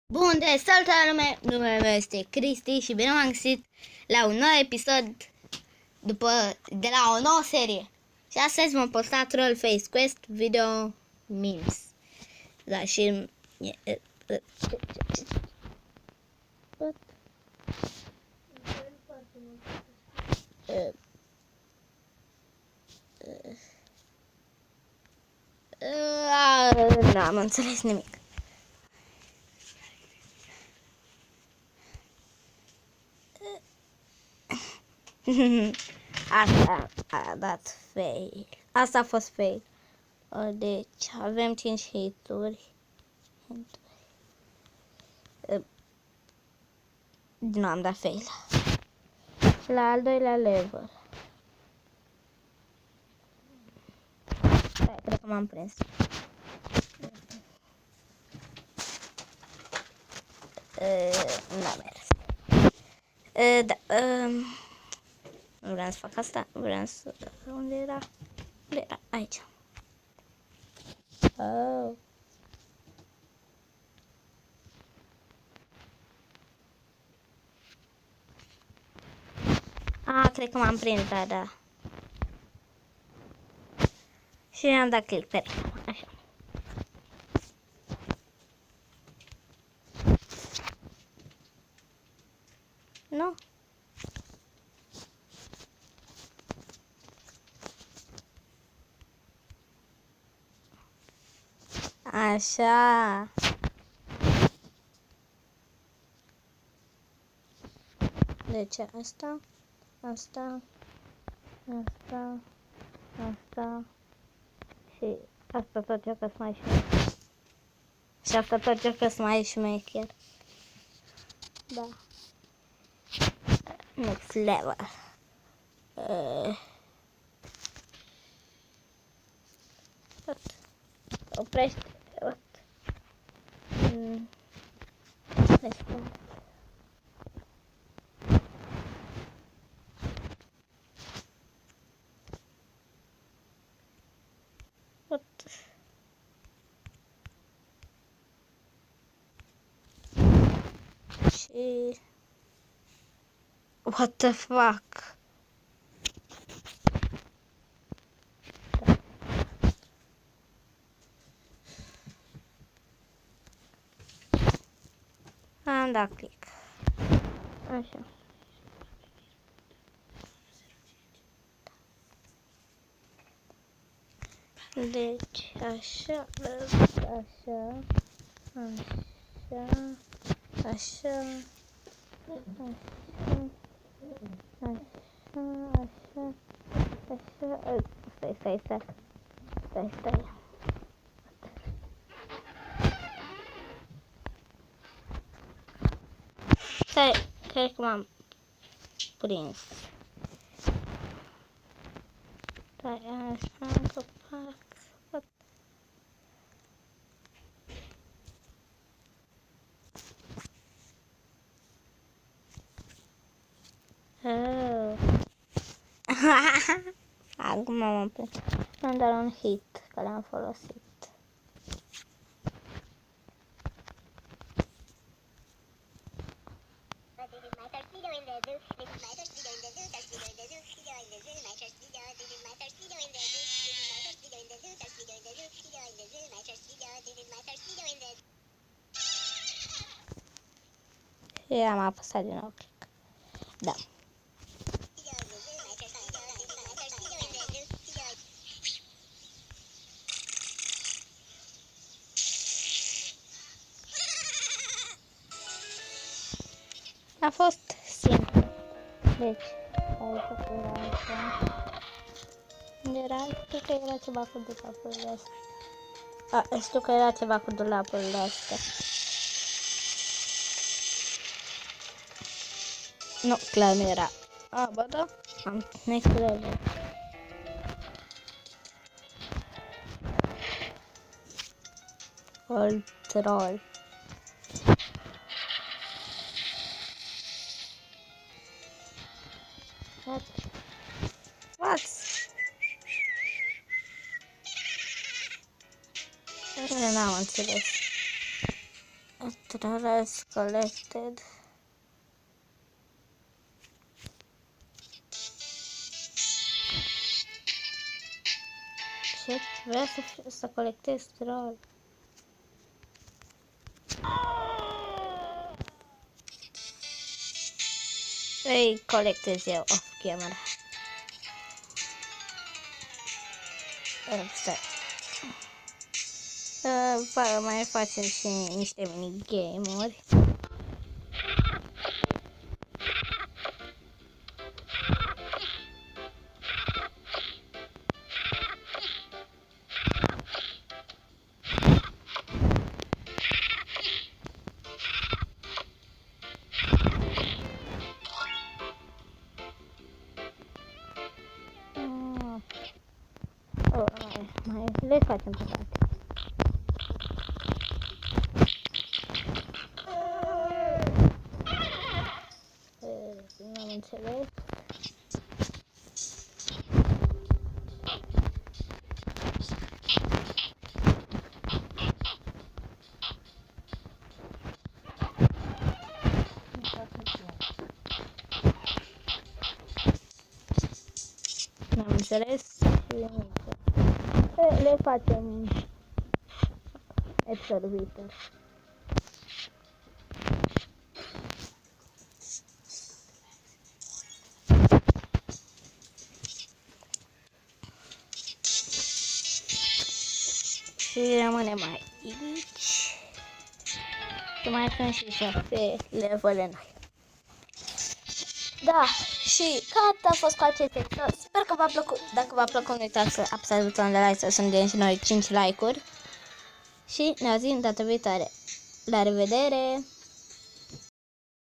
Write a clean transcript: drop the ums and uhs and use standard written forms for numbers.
Bun, salutare lume, numele meu este Cristi și bine m-am găsit la un nou episod de la o nouă serie. Și astăzi m-am postat Roleface Quest Video Memes. Da, și... Nu am înțeles nimic. Asta a dat fail. Asta a fost fail. Deci avem 5 hituri. Nu am dat fail. Și la al doilea level. Cred că m-am prins. N-a mers. Da. Nu vreau să fac asta. Vreau să... Unde era? Unde era? Aici. Oh. Cred că m-am prins, da. Și am dat click pe reclamă, așa. Nu? Așa. Deci asta și asta tot ce că mai șmecher. Și asta tot ce că mai șmecher. Da. Next level. Oprește. Și... What the fuck? Am dat click. Așa. Deci, așa, așa, Stai, cred că m-am prins. Stai, așa, copac. Acum m-am prins. Am dat un hit, că l-am folosit. Și am apăsat din nou click. Da. A fost simplu. Deci, aici era așa. Unde era? Știu că era ceva cu dulapurile astea. Știu că era ceva cu dulapurile astea. Nu, clar nu era. Bă, da. Am next level. Control. What? N-am înțeles. Trares collected. Ce? Vreau să colectez troll. Îi colectez eu off camera. Stai. Mai facem și niște minigame-uri. Mai le facem pe toate. Nu am înțeles. N-am înțeles și le facem episodul viitor. Și rămânem aici. Să mai facem și 7 levele noi. Da, și gata a fost cu acest episod. Sper că v-a plăcut. Dacă v-a plăcut, nu uitați să apăsați butonul de like, să strângem și noi 5 like-uri. Și ne auzim data viitoare. La revedere!